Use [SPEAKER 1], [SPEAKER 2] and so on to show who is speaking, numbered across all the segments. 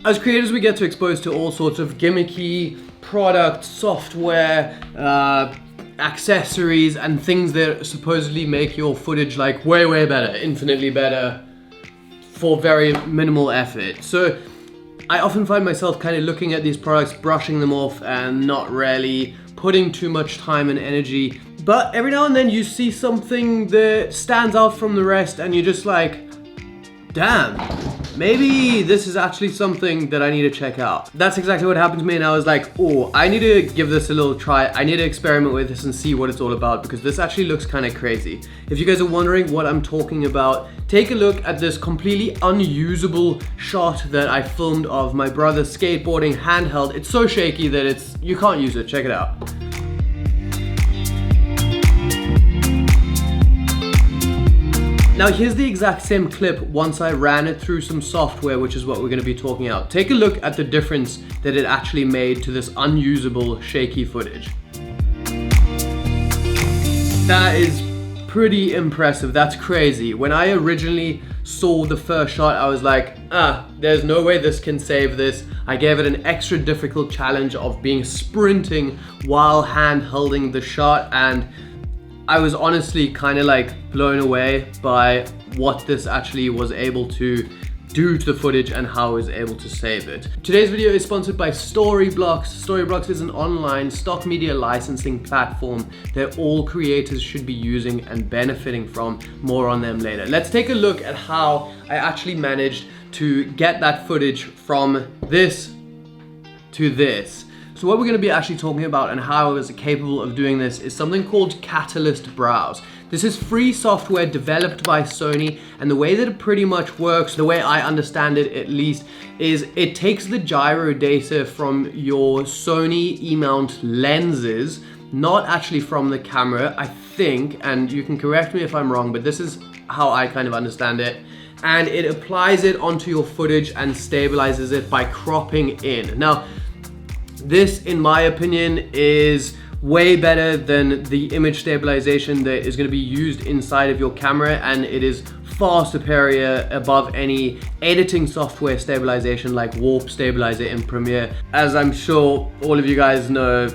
[SPEAKER 1] As creators, we get to expose to all sorts of gimmicky products, software, accessories, and things that supposedly make your footage like way better, infinitely better, for very minimal effort. So I often find myself kind of looking at these products, brushing them off, and not really putting too much time and energy. But every now and then you see something that stands out from the rest, and you're just like, damn, maybe this is actually something that I need to check out. That's exactly what happened to me, and I was like, oh, I need to give this a little try. I need to experiment with this and see what it's all about, because this actually looks kind of crazy. If you guys are wondering what I'm talking about, take a look at this completely unusable shot that I filmed of my brother skateboarding handheld. It's so shaky that you can't use it. Check it out. Now here's the exact same clip once I ran it through some software, which is what we're going to be talking about. Take a look at the difference that it actually made to this unusable, shaky footage. That is pretty impressive. That's crazy. When I originally saw the first shot, I was like, there's no way this can save this. I gave it an extra difficult challenge of being sprinting while hand holding the shot, and I was honestly kind of like blown away by what this actually was able to do to the footage and how I was able to save it. Today's video is sponsored by Storyblocks. Storyblocks is an online stock media licensing platform that all creators should be using and benefiting from. More on them later. Let's take a look at how I actually managed to get that footage from this to this. So what we're going to be actually talking about and how I was capable of doing this is something called Catalyst Browse. This is free software developed by Sony, and the way that it pretty much works, the way I understand it at least, is it takes the gyro data from your Sony E-mount lenses, not actually from the camera, I think, and you can correct me if I'm wrong, but this is how I kind of understand it. And it applies it onto your footage and stabilizes it by cropping in. Now, this, in my opinion, is way better than the image stabilization that is going to be used inside of your camera, and it is far superior above any editing software stabilization like Warp Stabilizer in Premiere. As I'm sure all of you guys know,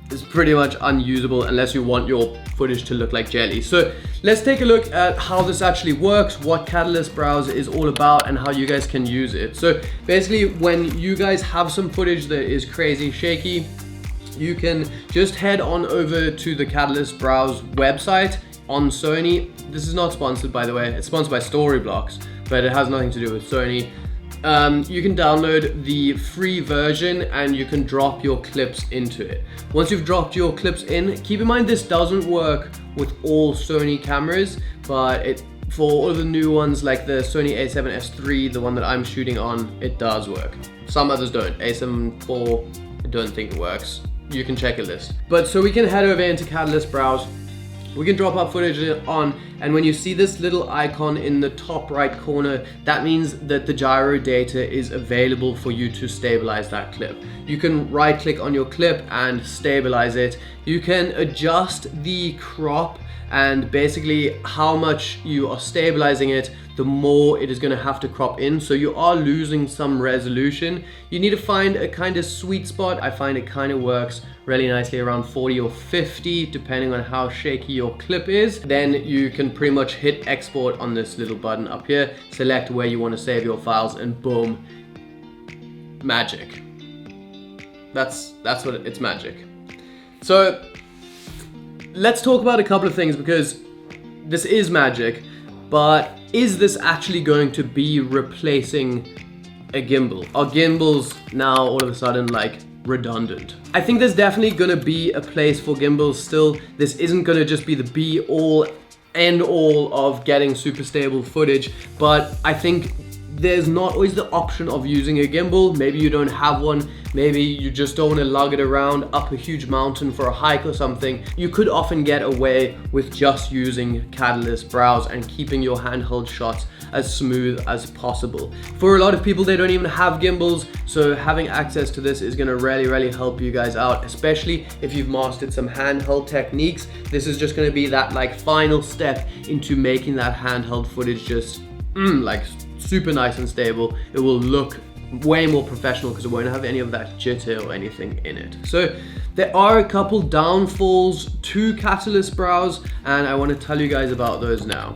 [SPEAKER 1] it's pretty much unusable unless you want your footage to look like jelly. So let's take a look at how this actually works, what Catalyst Browse is all about, and how you guys can use it. So basically, when you guys have some footage that is crazy shaky, you can just head on over to the Catalyst Browse website on Sony. This is not sponsored, by the way. It's sponsored by Storyblocks, but it has nothing to do with Sony. You can download the free version and you can drop your clips into it. Once you've dropped your clips in, keep in mind this doesn't work with all Sony cameras, but for all of the new ones like the Sony a7S III, the one that I'm shooting on, it does work. Some others don't. a7 IV, I don't think it works. You can check a list. But so we can head over into Catalyst Browse. We can drop our footage on, and when you see this little icon in the top right corner, that means that the gyro data is available for you to stabilize that clip. You can right click on your clip and stabilize it. You can adjust the crop and basically how much you are stabilizing it, the more it is going to have to crop in. So you are losing some resolution. You need to find a kind of sweet spot. I find it kind of works really nicely around 40 or 50, depending on how shaky your clip is. Then you can pretty much hit export on this little button up here, select where you want to save your files, and boom, magic. That's what it's magic. So let's talk about a couple of things, because this is magic, but is this actually going to be replacing a gimbal? Are gimbals now all of a sudden like redundant? I think there's definitely gonna be a place for gimbals still. This isn't gonna just be the be all end all of getting super stable footage, but I think there's not always the option of using a gimbal. Maybe you don't have one, maybe you just don't want to lug it around up a huge mountain for a hike or something. You could often get away with just using Catalyst Browse and keeping your handheld shots as smooth as possible. For a lot of people, they don't even have gimbals, so having access to this is going to really help you guys out, especially if you've mastered some handheld techniques. This is just going to be that like final step into making that handheld footage just like super nice and stable. It will look way more professional because it won't have any of that jitter or anything in it. So there are a couple downfalls to Catalyst Browse, and I want to tell you guys about those now.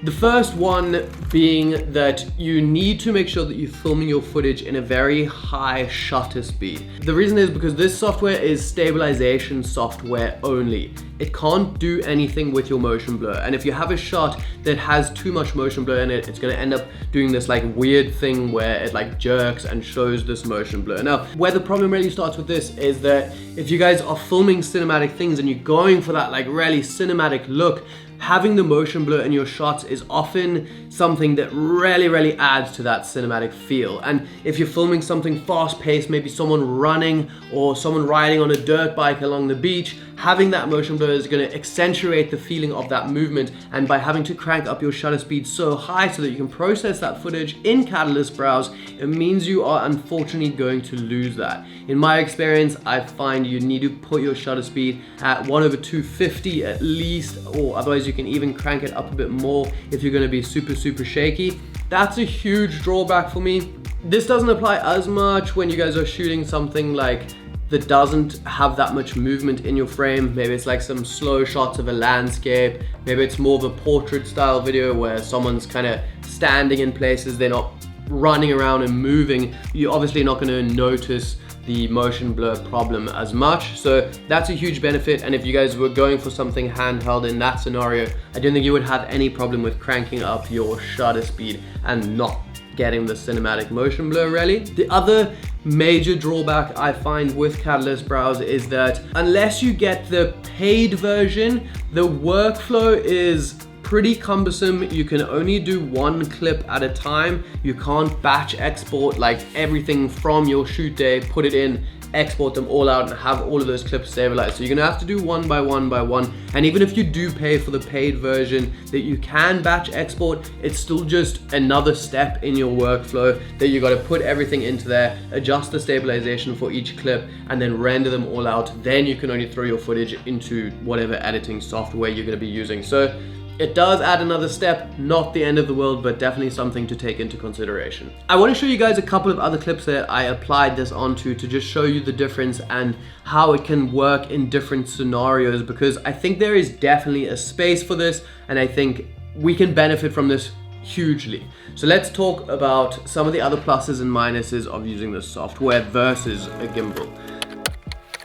[SPEAKER 1] The first one being that you need to make sure that you're filming your footage in a very high shutter speed. The reason is because this software is stabilization software only. It can't do anything with your motion blur. And if you have a shot that has too much motion blur in it, it's gonna end up doing this like weird thing where it like jerks and shows this motion blur. Now, where the problem really starts with this is that if you guys are filming cinematic things and you're going for that like really cinematic look, having the motion blur in your shots is often something that really adds to that cinematic feel. And if you're filming something fast paced, maybe someone running or someone riding on a dirt bike along the beach, having that motion blur is going to accentuate the feeling of that movement. And by having to crank up your shutter speed so high so that you can process that footage in Catalyst Browse, it means you are unfortunately going to lose that. In my experience, I find you need to put your shutter speed at 1/250 at least, or otherwise you can even crank it up a bit more if you're going to be super shaky. That's a huge drawback for me. This doesn't apply as much when you guys are shooting something like that doesn't have that much movement in your frame. Maybe it's like some slow shots of a landscape. Maybe it's more of a portrait style video where someone's kind of standing in places, they're not running around and moving. You're obviously not going to notice the motion blur problem as much. So that's a huge benefit. And if you guys were going for something handheld in that scenario, I don't think you would have any problem with cranking up your shutter speed and not getting the cinematic motion blur really. The other major drawback I find with Catalyst Browse is that unless you get the paid version, the workflow is pretty cumbersome. You can only do one clip at a time. You can't batch export like everything from your shoot day, put it in, export them all out and have all of those clips stabilized. So you're gonna have to do one by one. And even if you do pay for the paid version that you can batch export, it's still just another step in your workflow that you gotta put everything into there, adjust the stabilization for each clip, and then render them all out. Then you can only throw your footage into whatever editing software you're gonna be using. So it does add another step, not the end of the world, but definitely something to take into consideration. I want to show you guys a couple of other clips that I applied this onto to just show you the difference and how it can work in different scenarios, because I think there is definitely a space for this and I think we can benefit from this hugely. So let's talk about some of the other pluses and minuses of using this software versus a gimbal.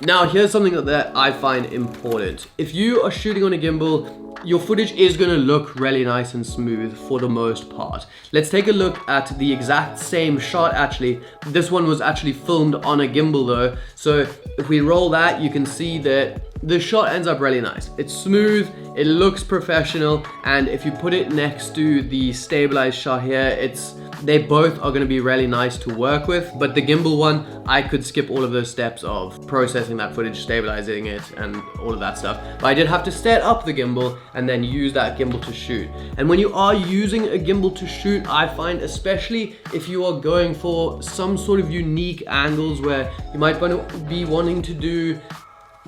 [SPEAKER 1] Now, here's something that I find important. If you are shooting on a gimbal, your footage is going to look really nice and smooth for the most part. Let's take a look at the exact same shot actually. This one was actually filmed on a gimbal though. So if we roll that, you can see that the shot ends up really nice. It's smooth, it looks professional, and if you put it next to the stabilized shot here, they both are going to be really nice to work with. But the gimbal one, I could skip all of those steps of processing that footage, stabilizing it, and all of that stuff. But I did have to set up the gimbal and then use that gimbal to shoot. And when you are using a gimbal to shoot, I find especially if you are going for some sort of unique angles where you might be wanting to do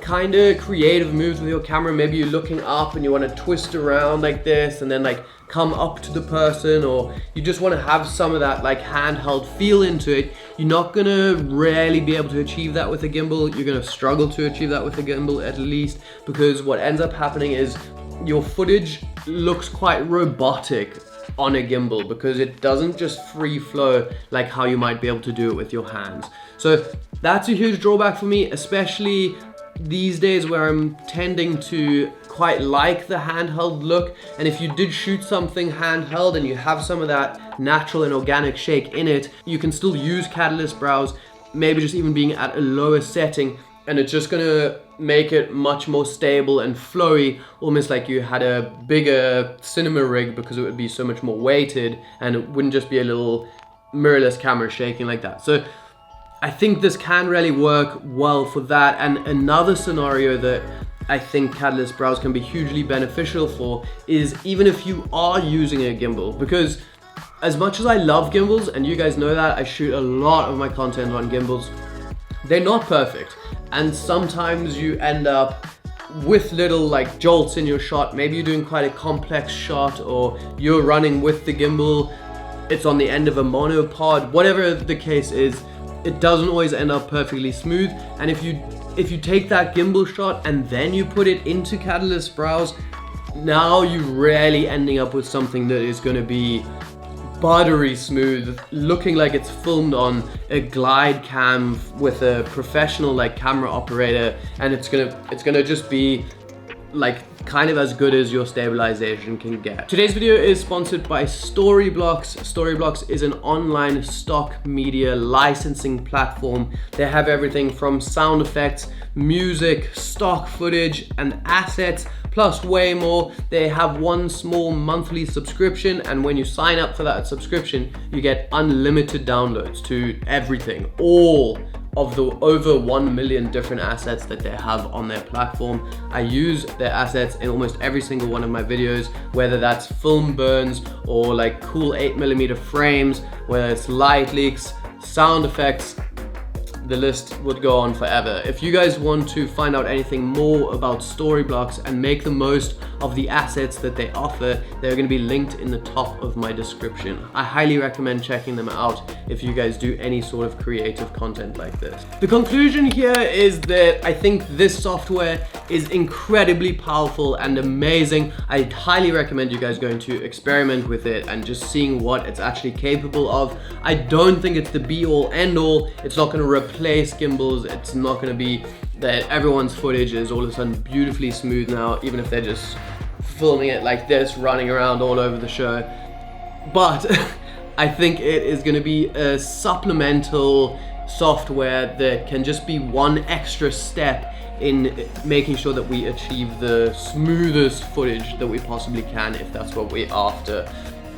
[SPEAKER 1] kind of creative moves with your camera. Maybe you're looking up and you want to twist around like this and then like come up to the person, or you just want to have some of that like handheld feel into it. You're not gonna really be able to achieve that with a gimbal. You're gonna struggle to achieve that with a gimbal at least, because what ends up happening is your footage looks quite robotic on a gimbal because it doesn't just free flow like how you might be able to do it with your hands. So that's a huge drawback for me, especially these days where I'm tending to quite like the handheld look. And if you did shoot something handheld and you have some of that natural and organic shake in it, you can still use Catalyst Browse, maybe just even being at a lower setting, and it's just gonna make it much more stable and flowy, almost like you had a bigger cinema rig, because it would be so much more weighted and it wouldn't just be a little mirrorless camera shaking like that. So I think this can really work well for that. And another scenario that I think Catalyst Browse can be hugely beneficial for is even if you are using a gimbal, because as much as I love gimbals, and you guys know that, I shoot a lot of my content on gimbals, they're not perfect. And sometimes you end up with little like jolts in your shot. Maybe you're doing quite a complex shot, or you're running with the gimbal it's on the end of a monopod, whatever the case is, it doesn't always end up perfectly smooth. And if you take that gimbal shot and then you put it into Catalyst Browse, now you're really ending up with something that is going to be buttery smooth, looking like it's filmed on a glide cam with a professional like camera operator, and it's gonna just be like kind of as good as your stabilization can get. Today's video is sponsored by Storyblocks. Storyblocks is an online stock media licensing platform. They have everything from sound effects, music, stock footage, and assets, plus way more. They have one small monthly subscription, and when you sign up for that subscription, you get unlimited downloads to everything, all of the over 1 million different assets that they have on their platform. I use their assets in almost every single one of my videos, whether that's film burns or like cool 8mm frames, whether it's light leaks, sound effects. The list would go on forever. If you guys want to find out anything more about Storyblocks and make the most of the assets that they offer, they're going to be linked in the top of my description. I highly recommend checking them out if you guys do any sort of creative content like this. The conclusion here is that I think this software is incredibly powerful and amazing. I highly recommend you guys going to experiment with it and just seeing what it's actually capable of. I don't think it's the be all end all. It's not going to replace gimbals. It's not going to be that everyone's footage is all of a sudden beautifully smooth now, even if they're just filming it like this, running around all over the show. But I think it is going to be a supplemental software that can just be one extra step in making sure that we achieve the smoothest footage that we possibly can, if that's what we're after.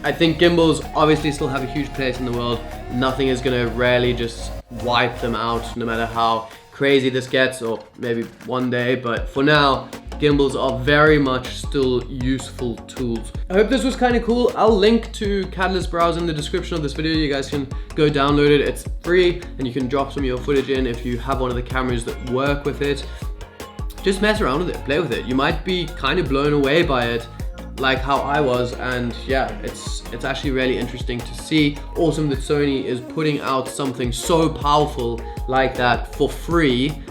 [SPEAKER 1] I think gimbals obviously still have a huge place in the world. Nothing is going to really just wipe them out, no matter how crazy this gets, or maybe one day, but for now, gimbals are very much still useful tools. I hope this was kind of cool. I'll link to Catalyst Browse in the description of this video. You guys can go download it. It's free, and you can drop some of your footage in if you have one of the cameras that work with it. Just mess around with it, play with it. You might be kind of blown away by it, like how I was, and yeah, it's actually really interesting to see. Awesome that Sony is putting out something so powerful like that for free.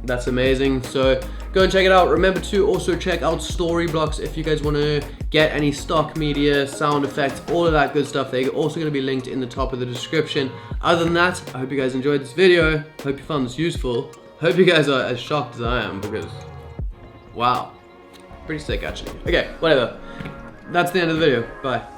[SPEAKER 1] That's amazing. So go and check it out. Remember to also check out Storyblocks if you guys want to get any stock media, sound effects, all of that good stuff. They're also going to be linked in the top of the description. Other than that, I hope you guys enjoyed this video. Hope you found this useful. Hope you guys are as shocked as I am, because wow, pretty sick actually. Okay, whatever. That's the end of the video. Bye.